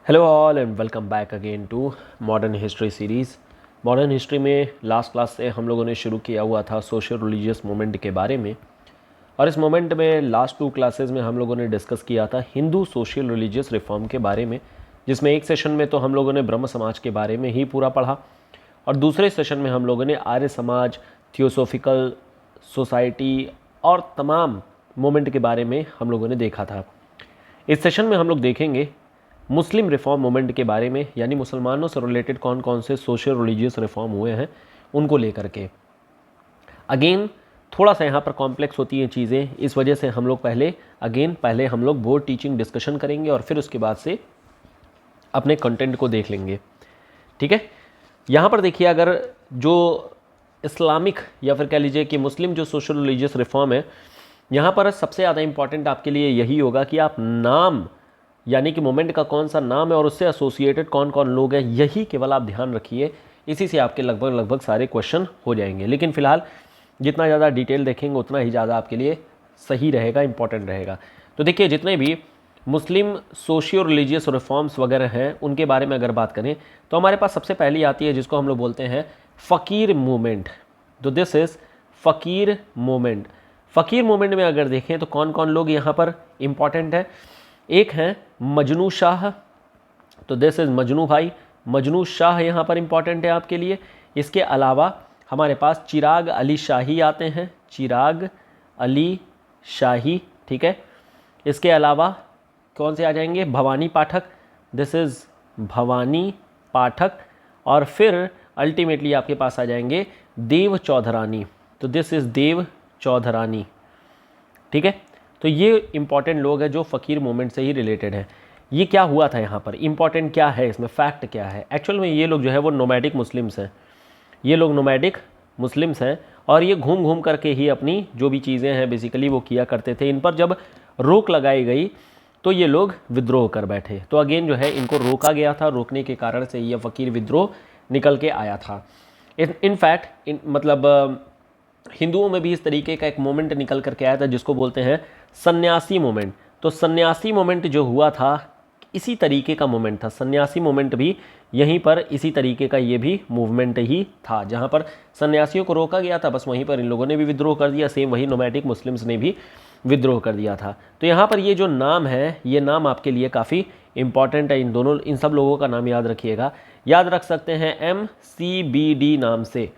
Hello all and welcome back again to modern history series. Modern history में last class से हम लोगों ने शुरू किया हुआ था सोशल रिलीजियस मूवमेंट के बारे में, और इस मोमेंट में लास्ट 2 क्लासेस में हम लोगों ने डिस्कस किया था हिंदू सोशल रिलीजियस रिफॉर्म के बारे में, जिसमें एक सेशन में तो हम लोगों ने ब्रह्म समाज के बारे में ही पूरा पढ़ा और दूसरे सेशन में हम लोगों ने आर्य समाज, थियोसोफिकल सोसाइटी और तमाम मोमेंट के बारे में हम लोगों ने देखा था। इस सेशन में हम लोग देखेंगे मुस्लिम रिफॉर्म मूवमेंट के बारे में, यानी मुसलमानों से रिलेटेड कौन कौन से सोशल रिलीजियस रिफॉर्म हुए हैं उनको लेकर के। अगेन थोड़ा सा यहाँ पर कॉम्प्लेक्स होती हैं चीज़ें, इस वजह से हम लोग पहले हम लोग बोर्ड टीचिंग डिस्कशन करेंगे और फिर उसके बाद से अपने कंटेंट को देख लेंगे। ठीक है, यहाँ पर देखिए, अगर जो इस्लामिक या फिर कह लीजिए कि मुस्लिम जो सोशल रिलीजियस रिफॉर्म है, यहाँ पर सबसे ज़्यादा इंपॉर्टेंट आपके लिए यही होगा कि आप नाम, यानी कि मोमेंट का कौन सा नाम है और उससे एसोसिएटेड कौन कौन लोग हैं, यही केवल आप ध्यान रखिए। इसी से आपके लगभग सारे क्वेश्चन हो जाएंगे। लेकिन फिलहाल जितना ज़्यादा डिटेल देखेंगे उतना ही ज़्यादा आपके लिए सही रहेगा, इंपॉर्टेंट रहेगा। तो देखिए, जितने भी मुस्लिम सोशियो रिलीजियस रिफॉर्म्स वगैरह हैं उनके बारे में अगर बात करें तो हमारे पास सबसे पहली आती है जिसको हम लोग बोलते हैं फ़कीर मूवमेंट। तो दिस इज़ फ़कीर मूवमेंट। फ़कीर मूवमेंट में अगर देखें तो कौन कौन लोग यहाँ पर इम्पॉर्टेंट है। एक हैं मजनू शाह, तो दिस इज़ मजनू भाई, मजनू शाह यहाँ पर इम्पॉर्टेंट है आपके लिए। इसके अलावा हमारे पास चिराग अली शाही आते हैं, चिराग अली शाही, ठीक है। इसके अलावा कौन से आ जाएंगे, भवानी पाठक, दिस इज़ भवानी पाठक। और फिर अल्टीमेटली आपके पास आ जाएंगे देव चौधरानी, तो दिस इज़ देव चौधरानी, ठीक है। तो ये इंपॉर्टेंट लोग हैं जो फ़कीर मूवमेंट से ही रिलेटेड हैं। ये क्या हुआ था यहाँ पर, इंपॉर्टेंट क्या है इसमें, फैक्ट क्या है। एक्चुअल में ये लोग जो है वो नोमैडिक मुस्लिम्स हैं, ये लोग नोमैडिक मुस्लिम्स हैं और ये घूम घूम करके ही अपनी जो भी चीज़ें हैं बेसिकली वो किया करते थे। इन पर जब रोक लगाई गई तो ये लोग विद्रोह कर बैठे, तो अगेन जो है इनको रोका गया था, रोकने के कारण से ये फ़कीर विद्रोह निकल के आया था। इनफैक्ट मतलब हिंदुओं में भी इस तरीके का एक मोमेंट निकल करके आया था जिसको बोलते हैं सन्यासी मोमेंट। तो सन्यासी मोमेंट जो हुआ था इसी तरीके का मोमेंट था, सन्यासी मोमेंट भी यहीं पर इसी तरीके का ये भी मूवमेंट ही था, जहाँ पर सन्यासियों को रोका गया था, बस वहीं पर इन लोगों ने भी विद्रोह कर दिया, सेम वही नोमैडिक मुस्लिम्स ने भी विद्रोह कर दिया था। तो यहाँ पर ये जो नाम है, ये नाम आपके लिए काफ़ी इंपॉर्टेंट है। इन सब लोगों का नाम याद रखिएगा, याद रख सकते हैं MCBD नाम से।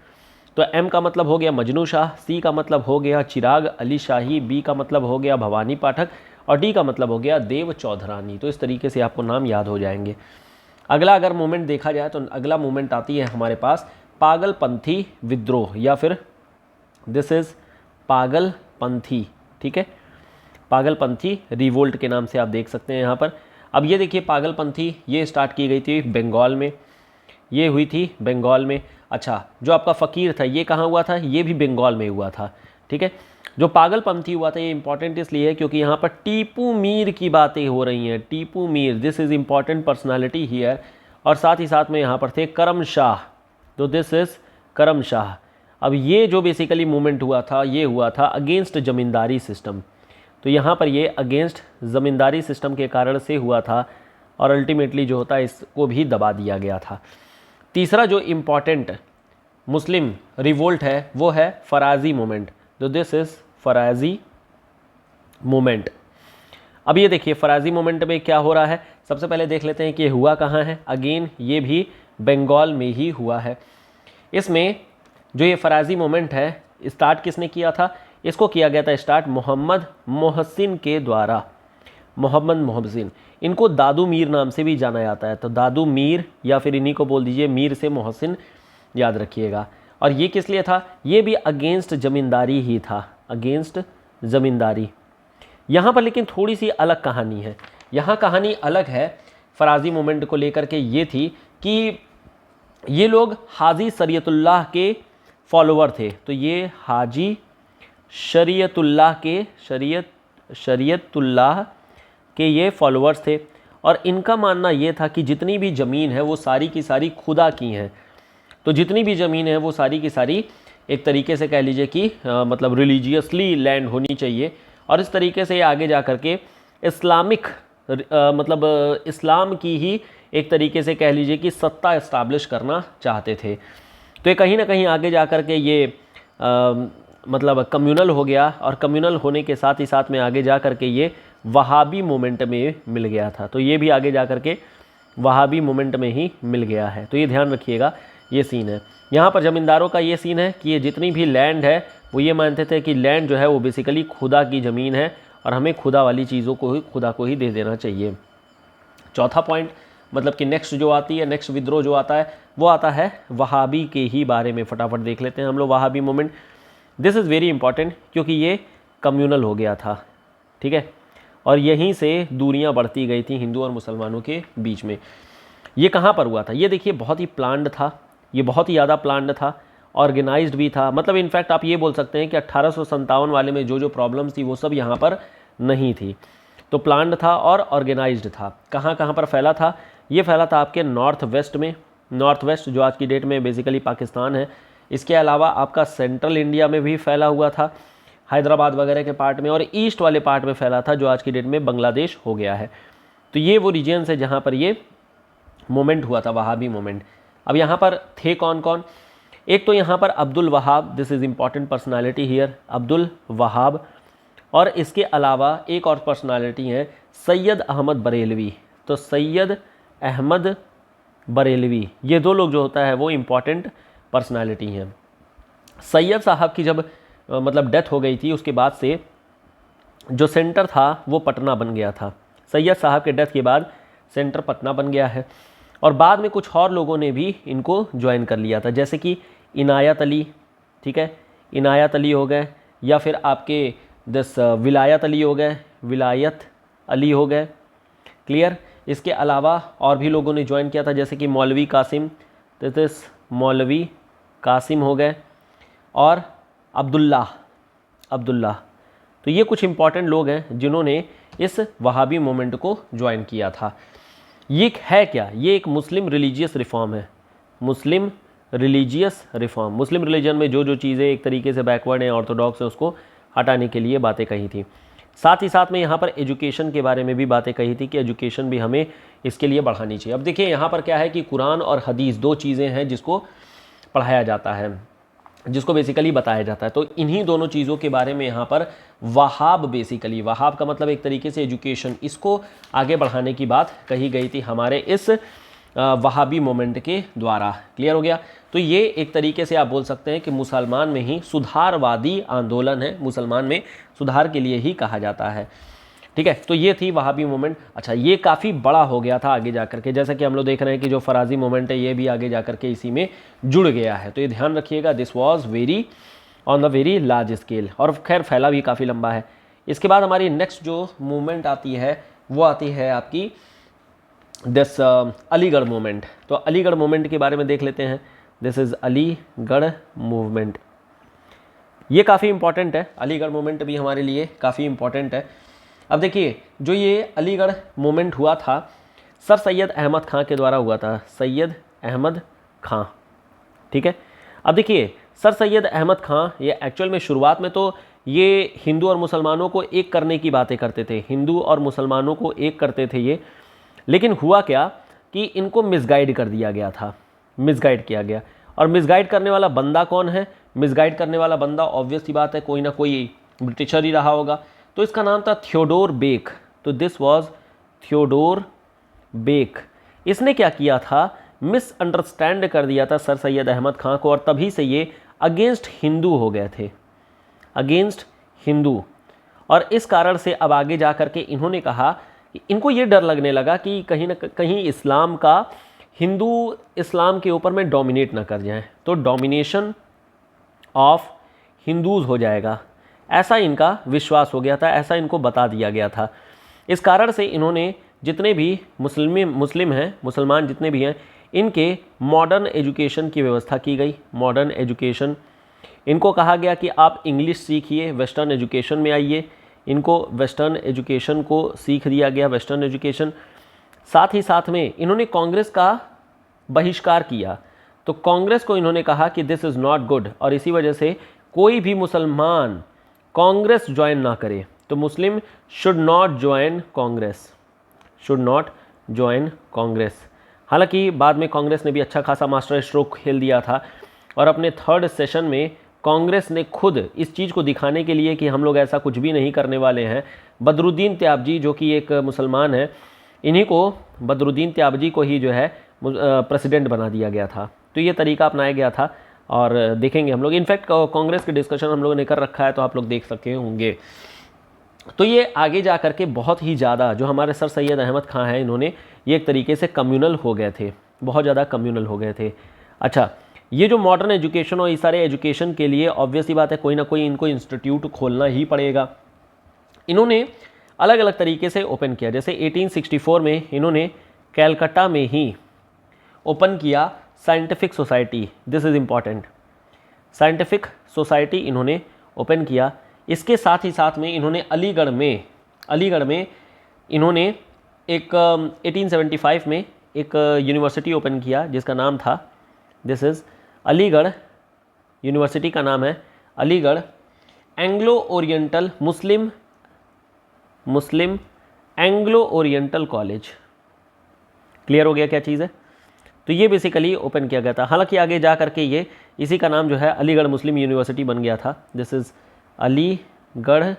तो M का मतलब हो गया मजनू शाह, C का मतलब हो गया चिराग अली शाही, B का मतलब हो गया भवानी पाठक और D का मतलब हो गया देव चौधरानी। तो इस तरीके से आपको नाम याद हो जाएंगे। अगला अगर मूवमेंट देखा जाए तो अगला मूवमेंट आती है हमारे पास पागलपंथी विद्रोह, या फिर दिस इज़ पागलपंथी, ठीक है, पागलपंथी रिवोल्ट के नाम से आप देख सकते हैं यहाँ पर। अब ये देखिए, पागलपंथी ये स्टार्ट की गई थी बंगाल में, ये हुई थी बंगाल में। अच्छा, जो आपका फ़कीर था ये कहाँ हुआ था, ये भी बंगाल में हुआ था, ठीक है। जो पागलपंथी हुआ था ये इंपॉर्टेंट इसलिए है क्योंकि यहाँ पर टीपू मीर की बातें हो रही हैं। Tipu Mir, this is important personality here. और साथ ही साथ में यहाँ पर थे करम शाह, तो दिस इज़ करम शाह। अब ये जो बेसिकली मूवमेंट हुआ था ये हुआ था अगेंस्ट ज़मींदारी सिस्टम। तो यहाँ पर ये अगेंस्ट ज़मींदारी सिस्टम के कारण से हुआ था और अल्टीमेटली जो होता है इसको भी दबा दिया गया था। तीसरा जो इम्पॉर्टेंट मुस्लिम रिवोल्ट है वो है फ़राज़ी मूवमेंट, तो दिस इज़ फ़राज़ी मूवमेंट। अब ये देखिए फ़राज़ी मूवमेंट में क्या हो रहा है, सबसे पहले देख लेते हैं कि ये हुआ कहाँ है। अगेन ये भी बंगाल में ही हुआ है। इसमें जो ये फ़राज़ी मूवमेंट है स्टार्ट किसने किया था, इसको किया गया था स्टार्ट मोहम्मद मोहसिन के द्वारा। मोहम्मद मोहसिन, इनको दादू मीर नाम से भी जाना जाता है, तो दादू मीर या फिर इन्हीं को बोल दीजिए मीर से मोहसिन, याद रखिएगा। और ये किस लिए था, ये भी अगेंस्ट ज़मींदारी ही था, अगेंस्ट ज़मींदारी। यहाँ पर लेकिन थोड़ी सी अलग कहानी है, यहाँ कहानी अलग है फ़राज़ी मूवमेंट को लेकर के। ये थी कि ये लोग हाजी शरीयतुल्लाह के फॉलोवर थे, तो ये हाजी शरीयतुल्लाह के ये फॉलोअर्स थे और इनका मानना ये था कि जितनी भी ज़मीन है वो सारी की सारी खुदा की हैं। तो जितनी भी ज़मीन है वो सारी की सारी एक तरीके से कह लीजिए कि मतलब रिलीजियसली लैंड होनी चाहिए। और इस तरीके से आगे जा कर के इस्लामिक मतलब इस्लाम की ही एक तरीके से कह लीजिए कि सत्ता इस्टाब्लिश करना चाहते थे। तो ये कहीं ना कहीं आगे जा कर के ये मतलब कम्युनल हो गया, और कम्युनल होने के साथ ही साथ में आगे जा कर के ये वहाबी मूवमेंट में मिल गया था। तो ये भी आगे जा कर के वहाबी मूवमेंट में ही मिल गया है। तो ये ध्यान रखिएगा, ये सीन है। यहाँ पर ज़मींदारों का ये सीन है कि ये जितनी भी लैंड है वो ये मानते थे कि लैंड जो है वो बेसिकली खुदा की ज़मीन है और हमें खुदा वाली चीज़ों को ही खुदा को ही दे देना चाहिए। चौथा पॉइंट मतलब कि नेक्स्ट जो आती है, नेक्स्ट विद्रोह जो आता है वो आता है वहाबी के ही बारे में। फटाफट देख लेते हैं हम लोग Wahhabi movement. This is very important क्योंकि ये कम्युनल हो गया था, ठीक है, और यहीं से दूरियां बढ़ती गई थी हिंदू और मुसलमानों के बीच में। ये कहाँ पर हुआ था? ये देखिए बहुत ही प्लान्ड था, ये बहुत ही ज़्यादा प्लान्ड था, ऑर्गेनाइज्ड भी था। मतलब इनफैक्ट आप ये बोल सकते हैं कि 1857 वाले में जो जो प्रॉब्लम्स थी वो सब यहाँ पर नहीं थी। तो प्लान्ड था और ऑर्गेनाइज्ड था। कहाँ कहाँ पर फैला था? ये फैला था आपके नॉर्थ वेस्ट में, नॉर्थ वेस्ट जो आज की डेट में बेसिकली पाकिस्तान है। इसके अलावा आपका सेंट्रल इंडिया में भी फैला हुआ था, हैदराबाद वगैरह के पार्ट में, और ईस्ट वाले पार्ट में फैला था जो आज की डेट में बांग्लादेश हो गया है। तो ये वो रीजन्स है जहाँ पर ये मोमेंट हुआ था, वहाबी मोमेंट। अब यहाँ पर थे कौन कौन? एक तो यहाँ पर Abdul Wahab, this is important personality here, Abdul Wahab. और इसके अलावा एक और पर्सनालिटी है सैयद अहमद बरेलवी। तो सैयद अहमद बरेलवी, ये दो लोग जो होता है वो इम्पॉर्टेंट पर्सनालिटी हैं। सैयद साहब की जब मतलब डेथ हो गई थी उसके बाद से जो सेंटर था वो पटना बन गया था। सैयद साहब के डेथ के बाद सेंटर पटना बन गया है, और बाद में कुछ और लोगों ने भी इनको ज्वाइन कर लिया था, जैसे कि इनायत अली, ठीक है, इनायत अली हो गए, या फिर आपके विलायत अली हो गए, विलायत अली हो गए, क्लियर। इसके अलावा और भी लोगों ने ज्वाइन किया था, जैसे कि मौलवी कासिम, दिस मौलवी कासिम हो गए, और अब्दुल्ला। तो ये कुछ इंपॉर्टेंट लोग हैं जिन्होंने इस वहाबी मूवमेंट को ज्वाइन किया था। ये है क्या? ये एक मुस्लिम रिलीजियस रिफॉर्म है, मुस्लिम रिलीजियस रिफॉर्म। मुस्लिम रिलीजन में जो जो चीज़ें एक तरीके से बैकवर्ड हैं, ऑर्थोडॉक्स है, उसको हटाने के लिए बातें कही थी। साथ ही साथ में यहाँ पर एजुकेशन के बारे में भी बातें कही थी कि एजुकेशन भी हमें इसके लिए बढ़ानी चाहिए। अब देखिए यहाँ पर क्या है कि कुरान और हदीस दो चीज़ें हैं जिसको पढ़ाया जाता है, जिसको बेसिकली बताया जाता है। तो इन्हीं दोनों चीज़ों के बारे में यहाँ पर वहाब, बेसिकली वहाब का मतलब एक तरीके से एजुकेशन, इसको आगे बढ़ाने की बात कही गई थी हमारे इस वहाबी मोमेंट के द्वारा। क्लियर हो गया? तो ये एक तरीके से आप बोल सकते हैं कि मुसलमान में ही सुधारवादी आंदोलन है, मुसलमान में सुधार के लिए ही कहा जाता है, ठीक है। तो ये थी वहाबी मूवमेंट। अच्छा, ये काफ़ी बड़ा हो गया था आगे जा कर के, जैसा कि हम लोग देख रहे हैं कि जो फराजी मूवमेंट है ये भी आगे जा कर के इसी में जुड़ गया है। तो ये ध्यान रखिएगा, this was very on the very large scale, और खैर फैला भी काफ़ी लंबा है। इसके बाद हमारी नेक्स्ट जो मूवमेंट आती है वो आती है आपकी दिस अलीगढ़ मूवमेंट। तो अलीगढ़ मूवमेंट के बारे में देख लेते हैं। This is Aligarh movement. ये काफ़ी इंपॉर्टेंट है, अलीगढ़ मूवमेंट भी हमारे लिए काफ़ी इंपॉर्टेंट है। अब देखिए, जो ये अलीगढ़ मूवमेंट हुआ था सर सैयद अहमद खां के द्वारा हुआ था, सैयद अहमद खां, ठीक है। अब देखिए, सर सैयद अहमद खां ये एक्चुअल में शुरुआत में तो ये हिंदू और मुसलमानों को एक करने की बातें करते थे, हिंदू और मुसलमानों को एक करते थे ये। लेकिन हुआ क्या कि इनको मिसगाइड कर दिया गया था, मिसगाइड किया गया। और मिसगाइड करने वाला बंदा कौन है? मिसगाइड करने वाला बंदा ऑब्वियस सी बात है कोई ना कोई ब्रिटिशर ही रहा होगा। तो इसका नाम था थियोडोर बेक। तो दिस वाज थियोडोर बेक। इसने क्या किया था? मिसअंडरस्टैंड कर दिया था सर सैयद अहमद खां को, और तभी से ये अगेंस्ट हिंदू हो गए थे, अगेंस्ट हिंदू। और इस कारण से अब आगे जा कर के इन्होंने कहा कि इनको ये डर लगने लगा कि कहीं ना कहीं इस्लाम का, हिंदू इस्लाम के ऊपर में डोमिनेट ना कर जाएं, तो डोमिनेशन ऑफ हिंदूज हो जाएगा, ऐसा इनका विश्वास हो गया था, ऐसा इनको बता दिया गया था। इस कारण से इन्होंने जितने भी मुस्लिम हैं, मुसलमान जितने भी हैं, इनके मॉडर्न एजुकेशन की व्यवस्था की गई। मॉडर्न एजुकेशन, इनको कहा गया कि आप इंग्लिश सीखिए, वेस्टर्न एजुकेशन में आइए। इनको वेस्टर्न एजुकेशन को सीख दिया गया, वेस्टर्न एजुकेशन। साथ ही साथ में इन्होंने कांग्रेस का बहिष्कार किया। तो कांग्रेस को इन्होंने कहा कि दिस इज़ नॉट गुड, और इसी वजह से कोई भी मुसलमान कांग्रेस ज्वाइन ना करे। तो मुस्लिम should not join Congress, should not join Congress. हालांकि बाद में कांग्रेस ने भी अच्छा खासा मास्टर स्ट्रोक खेल दिया था और अपने थर्ड सेशन में कांग्रेस ने खुद इस चीज़ को दिखाने के लिए कि हम लोग ऐसा कुछ भी नहीं करने वाले हैं, बदरुद्दीन त्याबजी जो कि एक मुसलमान है, इन्हीं को, बदरुद्दीन त्याबजी को ही जो है प्रेसिडेंट बना दिया गया था। तो ये तरीका अपनाया गया था और देखेंगे हम लोग, इनफैक्ट कांग्रेस के डिस्कशन हम लोगों ने कर रखा है तो आप लोग देख सके होंगे। तो ये आगे जा कर के बहुत ही ज़्यादा जो हमारे सर सैयद अहमद खां हैं, इन्होंने ये एक तरीके से कम्युनल हो गए थे, बहुत ज़्यादा कम्युनल हो गए थे। अच्छा, ये जो मॉडर्न एजुकेशन और इस सारे एजुकेशन के लिए ऑब्वियस ही बात है कोई ना कोई इनको इंस्टीट्यूट खोलना ही पड़ेगा। इन्होंने अलग अलग तरीके से ओपन किया, जैसे 1864 में इन्होंने कैलकाटा में ही ओपन किया scientific society, this is important, scientific society इन्होंने ओपन किया। इसके साथ ही साथ में इन्होंने अलीगढ़ में इन्होंने एक 1875 में एक यूनिवर्सिटी ओपन किया जिसका नाम था, दिस इज़ अलीगढ़, यूनिवर्सिटी का नाम है अलीगढ़ एंग्लो ओरिएंटल मुस्लिम एंग्लो ओरिएंटल कॉलेज। क्लियर हो गया क्या चीज़ है? तो ये बेसिकली ओपन किया गया था। हालांकि आगे जा करके ये इसी का नाम जो है अलीगढ़ मुस्लिम यूनिवर्सिटी बन गया था। This is Aligarh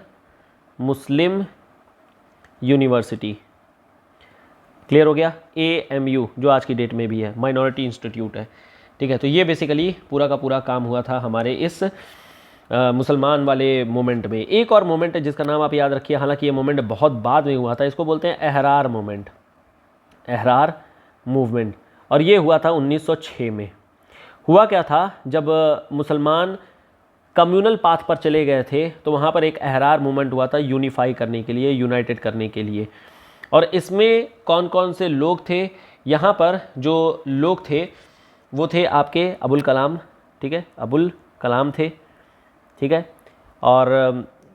Muslim university. Clear हो गया? AMU जो आज की डेट में भी है, माइनॉरिटी इंस्टीट्यूट है, ठीक है। तो ये बेसिकली पूरा का पूरा काम हुआ था हमारे इस मुसलमान वाले मोमेंट में। एक और मोमेंट है जिसका नाम आप याद रखिए, हालांकि ये मोमेंट बहुत बाद में हुआ था, इसको बोलते हैं अहरार मोमेंट, अहरार मूवमेंट, और ये हुआ था 1906 में। हुआ क्या था, जब मुसलमान कम्युनल पाथ पर चले गए थे तो वहाँ पर एक अहरार मूवमेंट हुआ था यूनिफाई करने के लिए, यूनाइटेड करने के लिए। और इसमें कौन कौन से लोग थे, यहाँ पर जो लोग थे वो थे आपके अबुल कलाम, ठीक है, अबुल कलाम थे, ठीक है, और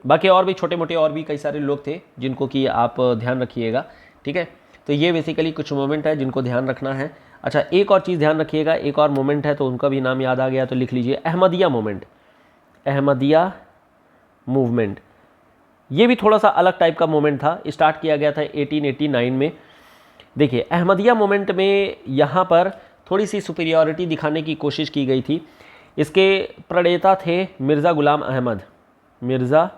बाकी और भी छोटे मोटे और भी कई सारे लोग थे जिनको कि आप ध्यान रखिएगा, ठीक है। तो ये बेसिकली कुछ मोमेंट है जिनको ध्यान रखना है। अच्छा, एक और चीज़ ध्यान रखिएगा, एक और मोमेंट है तो उनका भी नाम याद आ गया तो लिख लीजिए, अहमदिया मोमेंट, अहमदिया मूवमेंट। ये भी थोड़ा सा अलग टाइप का मोमेंट था, स्टार्ट किया गया था 1889 में। देखिए, अहमदिया मोमेंट में यहाँ पर थोड़ी सी सुपीरियॉरिटी दिखाने की कोशिश की गई थी। इसके प्रणेता थे मिर्ज़ा ग़ुलाम अहमद, मिर्ज़ा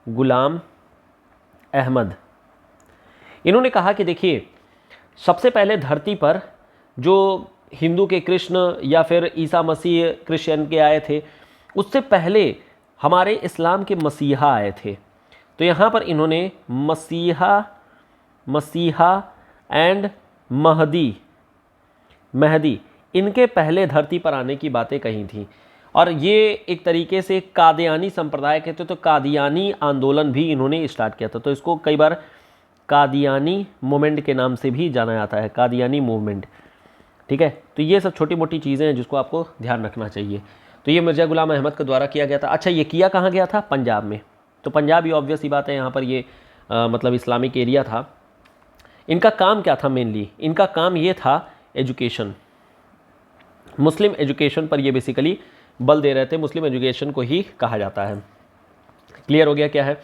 ग़ुलाम अहमद। इन्होंने कहा कि देखिए, सबसे पहले धरती पर जो हिंदू के कृष्ण या फिर ईसा मसीह क्रिश्चियन के आए थे, उससे पहले हमारे इस्लाम के मसीहा आए थे। तो यहाँ पर इन्होंने मसीहा एंड महदी इनके पहले धरती पर आने की बातें कही थी। और ये एक तरीके से कादियानी संप्रदाय कहते, तो कादियानी आंदोलन भी इन्होंने स्टार्ट किया था। तो इसको कई बार कादियानी मूवमेंट के नाम से भी जाना जाता है, कादियानी मूवमेंट, ठीक है। तो ये सब छोटी मोटी चीज़ें हैं जिसको आपको ध्यान रखना चाहिए। तो ये मिर्ज़ा ग़ुलाम अहमद के द्वारा किया गया था। अच्छा, ये किया कहाँ गया था? पंजाब में। तो पंजाब ही ऑब्वियस ही बात है, यहाँ पर ये मतलब इस्लामिक एरिया था। इनका काम क्या था? मेनली इनका काम ये था एजुकेशन, मुस्लिम एजुकेशन पर ये बेसिकली बल दे रहे थे। मुस्लिम एजुकेशन को ही कहा जाता है। क्लियर हो गया क्या है?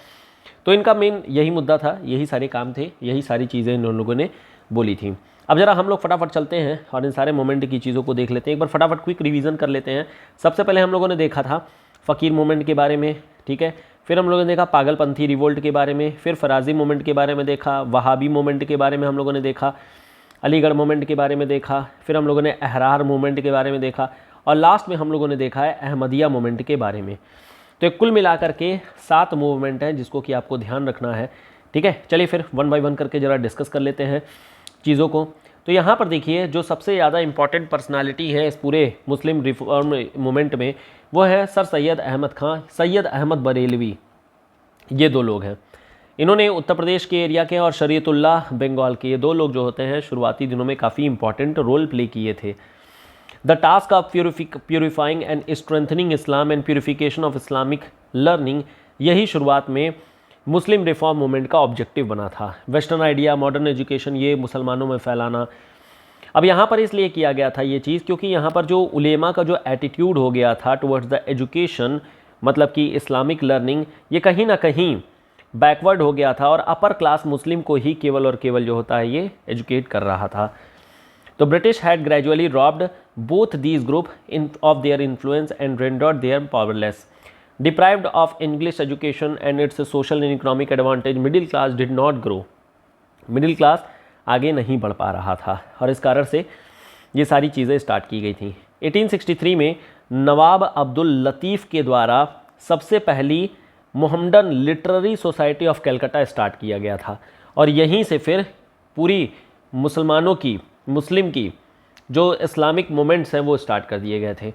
तो इनका मेन यही मुद्दा था, यही सारे काम थे, यही सारी चीज़ें इन लोगों ने बोली थी। अब जरा हम लोग फटाफट चलते हैं और इन सारे मोमेंट की चीज़ों को देख लेते हैं। एक बार फटाफट क्विक रिवीजन कर लेते हैं। सबसे पहले हम लोगों ने देखा था फ़कीर मूवमेंट के बारे में, ठीक है। फिर हम लोगों ने देखा पागलपंथी रिवोल्ट के बारे में, फिर फराजी मूवमेंट के बारे में देखा, वहाबी मूवमेंट के बारे में हम लोगों ने देखा, अलीगढ़ मूवमेंट के बारे में देखा, फिर हम लोगों ने अहरार मूवमेंट के बारे में देखा, और लास्ट में हम लोगों ने देखा है अहमदिया मूवमेंट के बारे में। तो कुल मिलाकर के 7 मूवमेंट हैं जिसको कि आपको ध्यान रखना है, ठीक है। चलिए फिर वन बाय वन करके ज़रा डिस्कस कर लेते हैं चीज़ों को। तो यहाँ पर देखिए, जो सबसे ज़्यादा इंपॉर्टेंट पर्सनालिटी है इस पूरे मुस्लिम रिफॉर्म मूवमेंट में, वो है सर सैयद अहमद खां, सैयद अहमद बरेलवी। ये 2 लोग हैं। इन्होंने उत्तर प्रदेश के एरिया के और शरीयतुल्लाह बंगाल के, ये 2 लोग जो होते हैं शुरुआती दिनों में काफ़ी इंपॉर्टेंट रोल प्ले किए थे। The task of purifying and strengthening Islam and purification of Islamic learning, यही शुरुआत में मुस्लिम रिफॉर्म मूवमेंट का ऑब्जेक्टिव बना था। वेस्टर्न आइडिया, मॉडर्न एजुकेशन, ये मुसलमानों में फैलाना। अब यहाँ पर इसलिए किया गया था ये चीज़ क्योंकि यहाँ पर जो उलेमा का जो एटीट्यूड हो गया था टुवर्ड्स द एजुकेशन, मतलब कि इस्लामिक लर्निंग, ये कहीं ना कहीं बैकवर्ड हो गया था और अपर क्लास मुस्लिम को ही केवल और केवल जो होता है ये एजुकेट कर रहा था। तो British had gradually robbed both these group in of their influence and rendered their powerless. Deprived of English education and its social and economic advantage, middle class did not grow. Middle class आगे नहीं बढ़ पा रहा था और इस कारण से ये सारी चीज़ें स्टार्ट की गई थी। 1863 में नवाब अब्दुल लतीफ़ के द्वारा सबसे पहली Mohammedan literary society of Calcutta start किया गया था और यहीं से फिर पूरी मुस्लिम की जो इस्लामिक मूवमेंट्स हैं वो स्टार्ट कर दिए गए थे।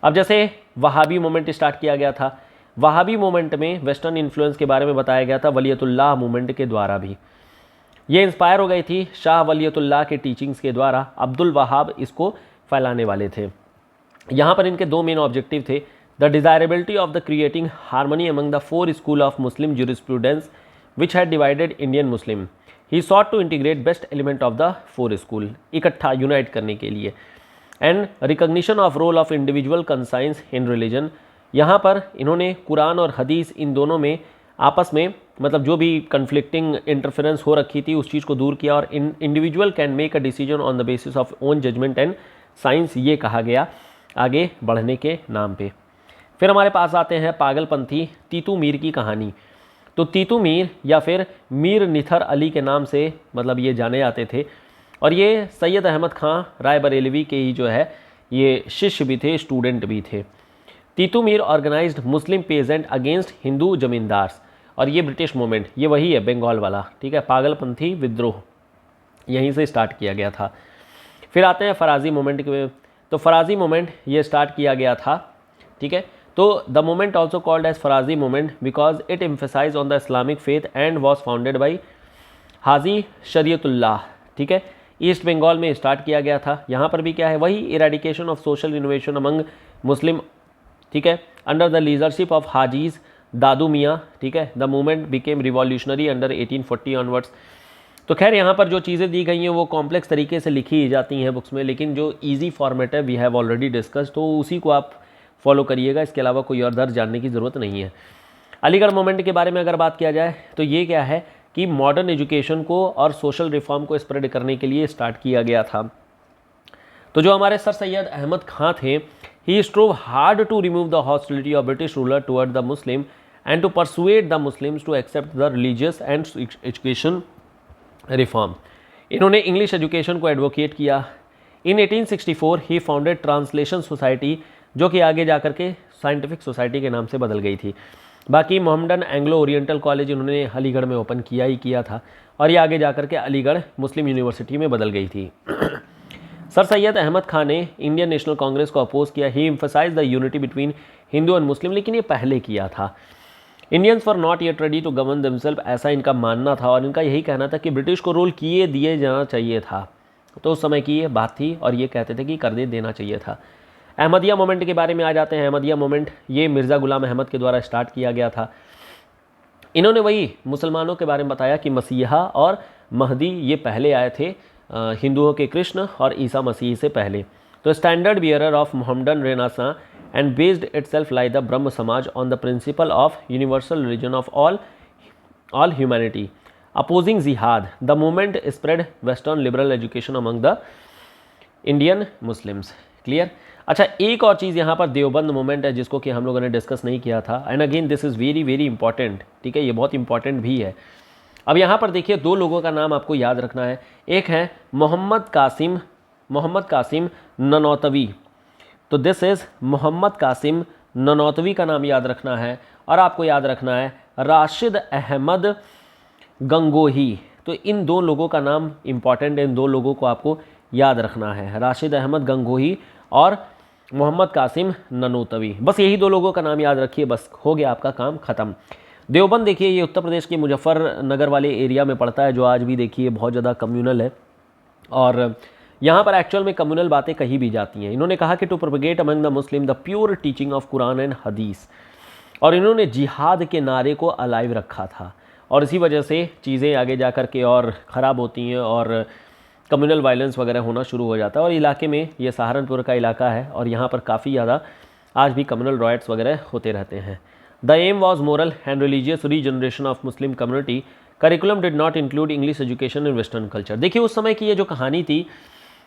अब जैसे वहाबी मूवमेंट स्टार्ट किया गया था, वहाबी मूवमेंट में वेस्टर्न इन्फ्लुएंस के बारे में बताया गया था वलियतुल्लाह मूवमेंट के द्वारा भी। ये इंस्पायर हो गई थी शाह वलियतुल्लाह के टीचिंग्स के द्वारा। अब्दुल वहाब इसको फैलाने वाले थे। यहाँ पर इनके दो मेन ऑब्जेक्टिव थे, the desirability of the creating harmony among the four school of Muslim jurisprudence which had divided Indian Muslim. He sought to integrate best element of the four school, इकट्ठा यूनाइट करने के लिए, and recognition of role of individual conscience in religion. यहाँ पर इन्होंने कुरान और हदीस इन दोनों में आपस में मतलब जो भी कन्फ्लिक्टिंग इंटरफेरेंस हो रखी थी उस चीज़ को दूर किया और individual can make a decision on the basis of own judgement and science, ये कहा गया आगे बढ़ने के नाम पे। फिर हमारे पास आते हैं पागलपंथी तीतू मीर की कहानी। तो तीतू मीर या फिर मीर निथर अली के नाम से मतलब ये जाने जाते थे और ये सैयद अहमद खां रायबरेलवी के ही जो है ये शिष्य भी थे, स्टूडेंट भी थे। तीतू मीर ऑर्गेनाइज्ड मुस्लिम पेजेंट अगेंस्ट हिंदू जमींदार्स, और ये ब्रिटिश मूवमेंट ये वही है बंगाल वाला, ठीक है, पागलपंथी विद्रोह यहीं से स्टार्ट किया गया था। फिर आते हैं फराजी मूवमेंट के। तो फराजी मूवमेंट ये स्टार्ट किया गया था, ठीक है। तो the movement also called as Faraizi movement because it emphasise on the Islamic faith and was founded by Haji Shariatullah, ठीक है। ईस्ट बंगाल में स्टार्ट किया गया था। यहाँ पर भी क्या है, वही eradication of social innovation among Muslim, ठीक है, under the leadership of Haji's Dadu Miyan, ठीक है। The movement became revolutionary under 1840 onwards. तो खैर यहाँ पर जो चीज़ें दी गई हैं वो कॉम्प्लेक्स तरीके से लिखी जाती हैं बुक्स में, लेकिन जो इजी फॉर्मेट है वी हैव ऑलरेडी डिस्कस, तो उसी को आप फॉलो करिएगा, इसके अलावा कोई और दर्ज जानने की ज़रूरत नहीं है। अलीगढ़ मूवमेंट के बारे में अगर बात किया जाए तो ये क्या है कि मॉडर्न एजुकेशन को और सोशल रिफॉर्म को स्प्रेड करने के लिए स्टार्ट किया गया था। तो जो हमारे सर सैयद अहमद खां थे, he strove hard to remove the hostility of British ruler toward the Muslim and to persuade the Muslims to accept the religious and education reform. इन्होंने इंग्लिश एजुकेशन को एडवोकेट किया। In 1864 he founded translation society, जो कि आगे जाकर के scientific society के नाम से बदल गई थी। बाकी मोहम्मडन एंग्लो ओरिएंटल कॉलेज इन्होंने अलीगढ़ में ओपन किया ही किया था और ये आगे जाकर के अलीगढ़ मुस्लिम यूनिवर्सिटी में बदल गई थी। सर सैयद अहमद खान ने इंडियन नेशनल कांग्रेस को अपोज किया। He emphasise the unity between Hindu and Muslim, लेकिन ये पहले किया था। Indians were not yet ready to govern themself, ऐसा इनका मानना था और इनका यही कहना था कि ब्रिटिश को रूल किए दिए जाना चाहिए था। तो उस समय की ये बात थी और ये कहते थे कि कर देना चाहिए था। अहमदिया मूवमेंट के बारे में आ जाते हैं। अहमदिया मूवमेंट ये मिर्ज़ा गुलाम अहमद के द्वारा स्टार्ट किया गया था। इन्होंने वही मुसलमानों के बारे में बताया कि मसीहा और महदी ये पहले आए थे हिंदुओं के कृष्ण और ईसा मसीह से पहले। तो standard bearer of Mohammedan renaissance and based itself like the Brahma Samaj on the principle of universal religion of all humanity. Opposing jihad, the movement spread Western liberal education among the Indian Muslims. Clear? अच्छा, एक और चीज़ यहाँ पर Deoband movement है जिसको कि हम लोगों ने डिस्कस नहीं किया था, and again this is very very important, ठीक है, ये बहुत इंपॉर्टेंट भी है। अब यहाँ पर देखिए दो लोगों का नाम आपको याद रखना है। एक है मोहम्मद कासिम ननौतवी। तो दिस इज़ मोहम्मद कासिम ननौतवी का नाम याद रखना है, और आपको याद रखना है राशिद अहमद गंगोही। तो इन दो लोगों का नाम इंपॉर्टेंट है, इन दो लोगों को आपको याद रखना है, राशिद अहमद गंगोही और मोहम्मद कासिम ननौतवी। बस यही दो लोगों का नाम याद रखिए, बस हो गया आपका काम ख़त्म। देवबंद देखिए ये उत्तर प्रदेश के मुजफ्फरनगर वाले एरिया में पड़ता है, जो आज भी देखिए बहुत ज़्यादा कम्युनल है, और यहाँ पर एक्चुअल में कम्युनल बातें कही भी जाती हैं। इन्होंने कहा कि to propagate among the Muslim the pure teaching of Quran and Hadith, और इन्होंने जिहाद के नारे को अलाइव रखा था, और इसी वजह से चीज़ें आगे जा कर के और ख़राब होती हैं और कम्युनल वायलेंस वगैरह होना शुरू हो जाता है। और इलाके में ये सहारनपुर का इलाका है और यहाँ पर काफ़ी ज़्यादा आज भी कम्युनल रॉयट्स वगैरह होते रहते हैं। The aim was moral and religious regeneration of Muslim community, curriculum did not include English education in western culture. देखिए उस समय की ये जो कहानी थी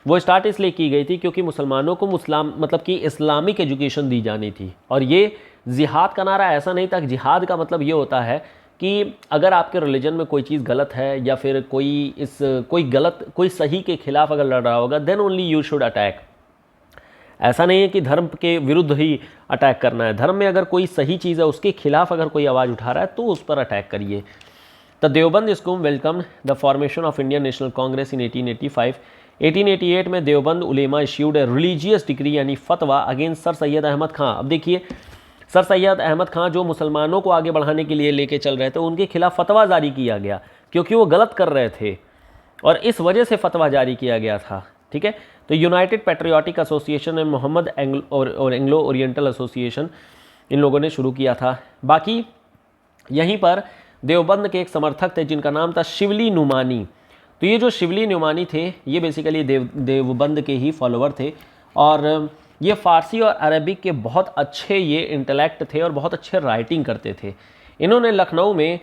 वो स्टार्ट इसलिए की गई थी क्योंकि मुसलमानों को मतलब कि इस्लामिक एजुकेशन दी जानी थी। और ये जिहाद का नारा ऐसा नहीं था कि जिहाद का मतलब ये होता है कि अगर आपके रिलीजन में कोई चीज़ गलत है या फिर कोई सही के खिलाफ अगर लड़ रहा होगा then only you should attack. ऐसा नहीं है कि धर्म के विरुद्ध ही अटैक करना है। धर्म में अगर कोई सही चीज़ है उसके खिलाफ अगर कोई आवाज़ उठा रहा है तो उस पर अटैक करिए। The Deoband school welcome the formation of Indian National Congress in 1885। 1888 में देवबंद उलेमा इश्यूड ए रिलीजियस डिग्री यानी फतवा अगेंस्ट सर सैयद अहमद खां। अब देखिए सर सैयद अहमद खां जो मुसलमानों को आगे बढ़ाने के लिए लेके चल रहे थे उनके खिलाफ फतवा जारी किया गया क्योंकि वो गलत कर रहे थे और इस वजह से फतवा जारी किया गया था। ठीक है, तो यूनाइटेड पैट्रियाटिक एसोसिएशन में मोहम्मद और एंग्लो ओरिएंटल एसोसिएशन इन लोगों ने शुरू किया था। बाकी यहीं पर देवबंद के एक समर्थक थे जिनका नाम था शिवली नुमानी। तो ये जो शिवली नुमानी थे ये बेसिकली देवबंद के ही फॉलोअर थे और ये फ़ारसी और अरबिक के बहुत अच्छे ये इंटेलेक्ट थे और बहुत अच्छे राइटिंग करते थे। इन्होंने लखनऊ में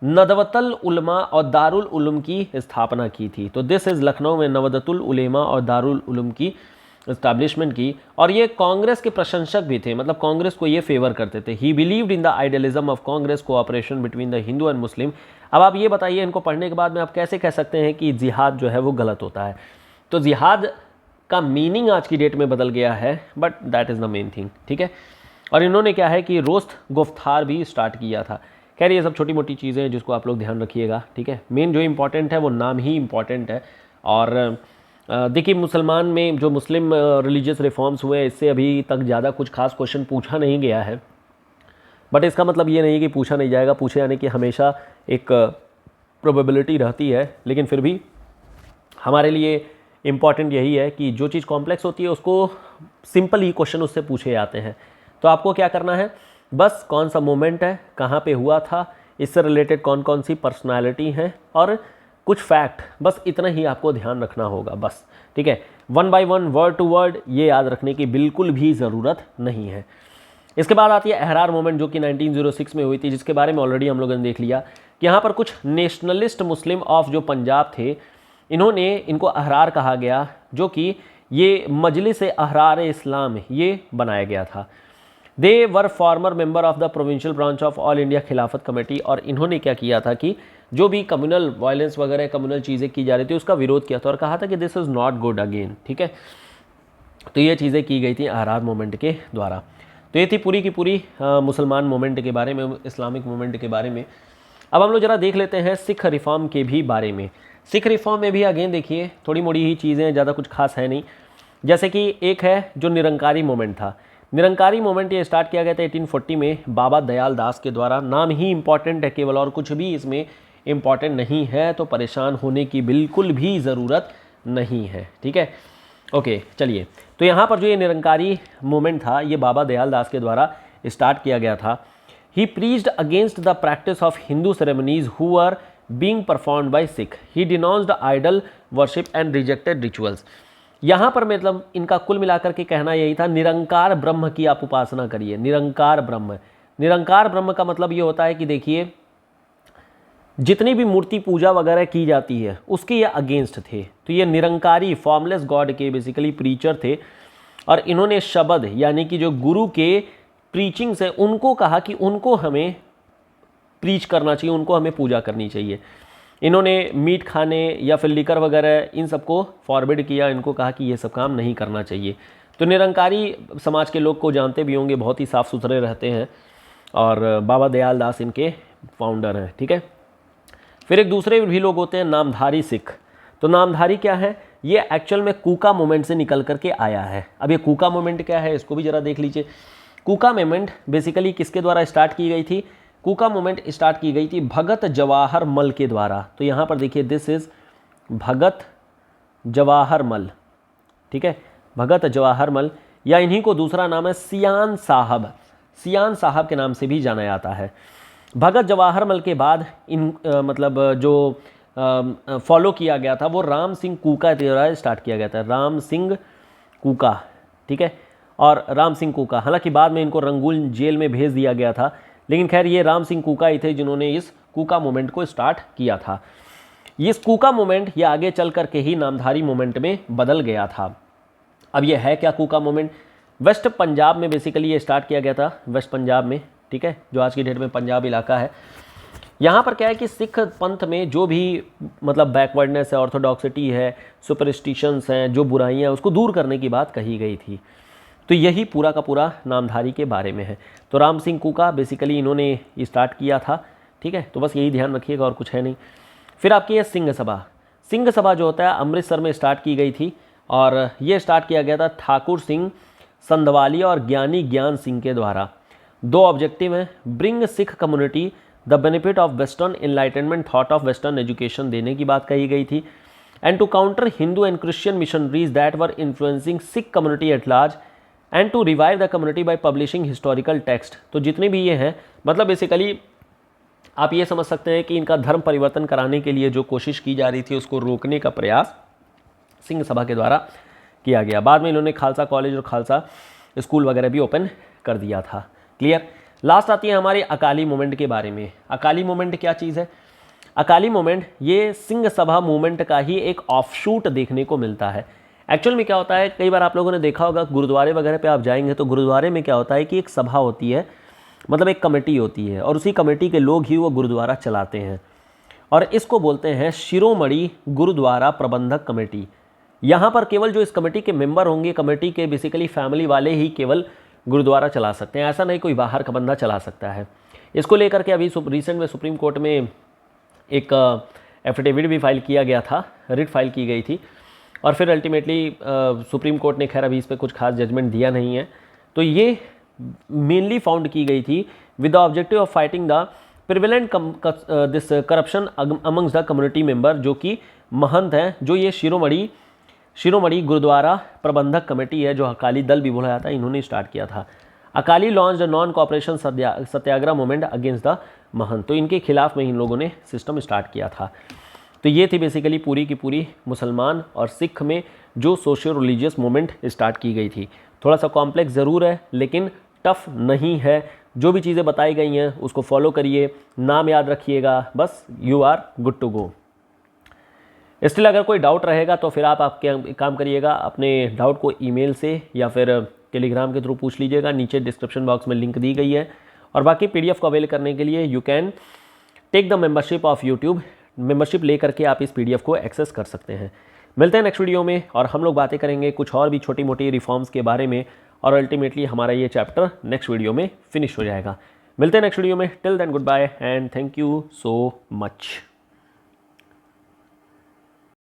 नदवतुल उलमा और दारुल उलूम की स्थापना की थी। तो दिस इज़ लखनऊ में नवदतुल उलेमा और दारुल उलूम की इस्टेब्लिशमेंट की। और ये कांग्रेस के प्रशंसक भी थे, मतलब कांग्रेस को ये फेवर करते थे। ही believed in the idealism of Congress cooperation between the Hindu and मुस्लिम। अब आप ये बताइए इनको पढ़ने के बाद में आप कैसे कह सकते हैं कि जिहाद जो है वो गलत होता है। तो जिहाद का मीनिंग आज की डेट में बदल गया है but that is the main thing. ठीक है, और इन्होंने क्या है कि रोस्त गुफ्तार भी स्टार्ट किया था। खैर ये सब छोटी मोटी चीज़ें हैं जिसको आप लोग ध्यान रखिएगा। ठीक है, मेन जो इम्पॉर्टेंट है वो नाम ही इम्पॉर्टेंट है। और देखिए मुसलमान में जो मुस्लिम रिलीजियस रिफॉर्म्स हुए इससे अभी तक ज़्यादा कुछ खास क्वेश्चन पूछा नहीं गया है बट इसका मतलब ये नहीं कि पूछा नहीं जाएगा। पूछे जाने की हमेशा एक प्रोबेबिलिटी रहती है, लेकिन फिर भी हमारे लिए इम्पॉर्टेंट यही है कि जो चीज़ कॉम्प्लेक्स होती है उसको सिंपल ही क्वेश्चन उससे पूछे जाते हैं। तो आपको क्या करना है, बस कौन सा मोमेंट है, कहाँ पे हुआ था, इससे रिलेटेड कौन कौन सी पर्सनालिटी हैं और कुछ फैक्ट, बस इतना ही आपको ध्यान रखना होगा बस। ठीक है, 1 बाय 1 वर्ड टू वर्ड ये याद रखने की बिल्कुल भी ज़रूरत नहीं है। इसके बाद आती है अहरार मूवमेंट जो कि 1906 में हुई थी, जिसके बारे में ऑलरेडी हम लोगों ने देख लिया कि यहाँ पर कुछ नेशनलिस्ट मुस्लिम ऑफ जो पंजाब थे इनको अहरार कहा गया, जो कि ये मजलिस अहरार इस्लाम ये बनाया गया था। They were former member of the provincial branch of all India Khilafat committee. और इन्होंने क्या किया था कि जो भी कम्युनल वायलेंस वगैरह कम्युनल चीज़ें की जा रही थी उसका विरोध किया था और कहा था कि this is not good again. ठीक है, तो ये चीज़ें की गई थी अहरार मूवमेंट के द्वारा। तो ये थी पूरी की पूरी मुसलमान मूवमेंट के बारे में, इस्लामिक मूवमेंट के बारे में। अब हम लोग ज़रा देख लेते हैं सिख रिफॉर्म के भी बारे में। सिख रिफॉर्म में भी अगेन देखिए थोड़ी मोड़ी ही चीज़ें, ज़्यादा कुछ खास है नहीं। जैसे कि एक है जो निरंकारी मूवमेंट था। निरंकारी मूवमेंट ये स्टार्ट किया गया था 1840 में बाबा दयाल दास के द्वारा। नाम ही इम्पॉर्टेंट है केवल, और कुछ भी इसमें इम्पॉर्टेंट नहीं है, तो परेशान होने की बिल्कुल भी ज़रूरत नहीं है। ठीक है, ओके चलिए। तो यहाँ पर जो ये निरंकारी मूवमेंट था ये बाबा दयाल दास के द्वारा स्टार्ट किया गया था। He preached against the practice of Hindu ceremonies who are being performed by Sikh. He denounced idol worship and rejected rituals. यहाँ पर मतलब इनका कुल मिलाकर के कहना यही था, निरंकार ब्रह्म की आप उपासना करिए। निरंकार ब्रह्म, निरंकार ब्रह्म का मतलब ये होता है कि देखिए जितनी भी मूर्ति पूजा वगैरह की जाती है उसके ये अगेंस्ट थे। तो ये निरंकारी फॉर्मलेस गॉड के बेसिकली प्रीचर थे और इन्होंने शब्द यानी कि जो गुरु के प्रीचिंग से उनको कहा कि उनको हमें प्रीच करना चाहिए, उनको हमें पूजा करनी चाहिए। इन्होंने मीट खाने या फिर लिकर वगैरह इन सबको फॉरबिड किया, इनको कहा कि ये सब काम नहीं करना चाहिए। तो निरंकारी समाज के लोग को जानते भी होंगे, बहुत ही साफ़ सुथरे रहते हैं और बाबा दयाल दास इनके फाउंडर हैं। ठीक है, फिर एक दूसरे भी लोग होते हैं नामधारी सिख। तो नामधारी क्या है, ये एक्चुअल में कूका मूवमेंट से निकल करके आया है। अब ये कूका मूवमेंट क्या है इसको भी ज़रा देख लीजिए। कूका मूवमेंट बेसिकली किसके द्वारा स्टार्ट की गई थी? कूका मूवमेंट स्टार्ट की गई थी भगत जवाहर मल के द्वारा। तो यहाँ पर देखिए दिस इज़ भगत जवाहर मल। ठीक है, भगत जवाहर मल, या इन्हीं को दूसरा नाम है सियान साहब। सियान साहब के नाम से भी जाना जाता है। भगत जवाहर मल के बाद मतलब जो फॉलो किया गया था वो राम सिंह कूका द्वारा स्टार्ट किया गया था। राम सिंह कूका, ठीक है। और राम सिंह कूका। हालांकि बाद में इनको रंगून जेल में भेज दिया गया था, लेकिन खैर ये राम सिंह कूका ही थे जिन्होंने इस कूका मूवमेंट को स्टार्ट किया था। इस कूका मूवमेंट ये आगे चल करके ही नामधारी मूवमेंट में बदल गया था। अब ये है क्या कूका मूवमेंट? वेस्ट पंजाब में बेसिकली ये स्टार्ट किया गया था, वेस्ट पंजाब में, ठीक है, जो आज की डेट में पंजाब इलाका है। यहाँ पर क्या है कि सिख पंथ में जो भी मतलब बैकवर्डनेस है, ऑर्थोडॉक्सिटी है, सुपरस्टिशंस हैं, जो बुराइयाँ, उसको दूर करने की बात कही गई थी। तो यही पूरा का पूरा नामधारी के बारे में है। तो राम सिंह कूका बेसिकली इन्होंने स्टार्ट किया था, ठीक है। तो बस यही ध्यान रखिएगा और कुछ है नहीं। फिर आपकी है सिंह सभा। सिंह सभा जो होता है अमृतसर में स्टार्ट की गई थी और ये स्टार्ट किया गया था ठाकुर सिंह संधवालिया और ज्ञानी ज्ञान सिंह के द्वारा। 2 ऑब्जेक्टिव हैं, bring Sikh community the benefit of western enlightenment thought of western education देने की बात कही गई थी, and to counter Hindu and Christian missionaries that were influencing Sikh community at large, and to revive the community by publishing historical text. तो जितने भी ये हैं, मतलब बेसिकली आप ये समझ सकते हैं कि इनका धर्म परिवर्तन कराने के लिए जो कोशिश की जा रही थी उसको रोकने का प्रयास सिंह सभा के द्वारा किया गया। बाद में इन्होंने खालसा कॉलेज और खालसा स्कूल वगैरह भी ओपन कर दिया था। क्लियर। लास्ट आती है हमारी अकाली मूवमेंट के बारे में। अकाली मूवमेंट क्या चीज़ है? अकाली मूवमेंट ये सिंह सभा मूवमेंट का ही एक ऑफशूट देखने को मिलता है। एक्चुअल में क्या होता है, कई बार आप लोगों ने देखा होगा गुरुद्वारे वगैरह पे आप जाएंगे तो गुरुद्वारे में क्या होता है कि एक सभा होती है, मतलब एक कमेटी होती है, और उसी कमेटी के लोग ही वो गुरुद्वारा चलाते हैं, और इसको बोलते हैं शिरोमणि गुरुद्वारा प्रबंधक कमेटी। यहाँ पर केवल जो इस कमेटी के मेंबर होंगे, कमेटी के बेसिकली फैमिली वाले ही केवल गुरुद्वारा चला सकते हैं, ऐसा नहीं कोई बाहर का बंदा चला सकता है। इसको लेकर के अभी रिसेंट में सुप्रीम कोर्ट में एक एफिडेविट भी फाइल किया गया था, रिट फाइल की गई थी, और फिर अल्टीमेटली सुप्रीम कोर्ट ने खैर अभी इस पर कुछ खास जजमेंट दिया नहीं है। तो ये मेनली फाउंड की गई थी with the objective of fighting the prevalent this corruption amongst the community member, जो कि महंत हैं, जो ये शिरोमणि गुरुद्वारा प्रबंधक कमेटी है, जो अकाली दल भी बोला जाता है, इन्होंने स्टार्ट किया था। Akali launch the non cooperation satyagraha movement against the mahant. तो इनके खिलाफ में इन लोगों ने सिस्टम स्टार्ट किया था। तो ये थी बेसिकली पूरी की पूरी मुसलमान और सिख में जो सोशियो रिलीजियस मूवमेंट स्टार्ट की गई थी। थोड़ा सा कॉम्प्लेक्स ज़रूर है लेकिन टफ नहीं है। जो भी चीज़ें बताई गई हैं उसको फॉलो करिए, नाम याद रखिएगा, बस you are good to go. Still अगर कोई डाउट रहेगा तो फिर आप काम करिएगा, अपने डाउट को ईमेल से या फिर टेलीग्राम के थ्रू पूछ लीजिएगा। नीचे डिस्क्रिप्शन बॉक्स में लिंक दी गई है। और बाकी PDF को अवेल करने के लिए you can take the membership of YouTube. Membership लेकर के आप इस PDF को एक्सेस कर सकते हैं। मिलते हैं नेक्स्ट वीडियो में और हम लोग बातें करेंगे कुछ और भी छोटी मोटी रिफॉर्म्स के बारे में, और अल्टीमेटली हमारा ये चैप्टर नेक्स्ट वीडियो में फिनिश हो जाएगा। मिलते हैं नेक्स्ट वीडियो में। Till then good bye and thank you so much.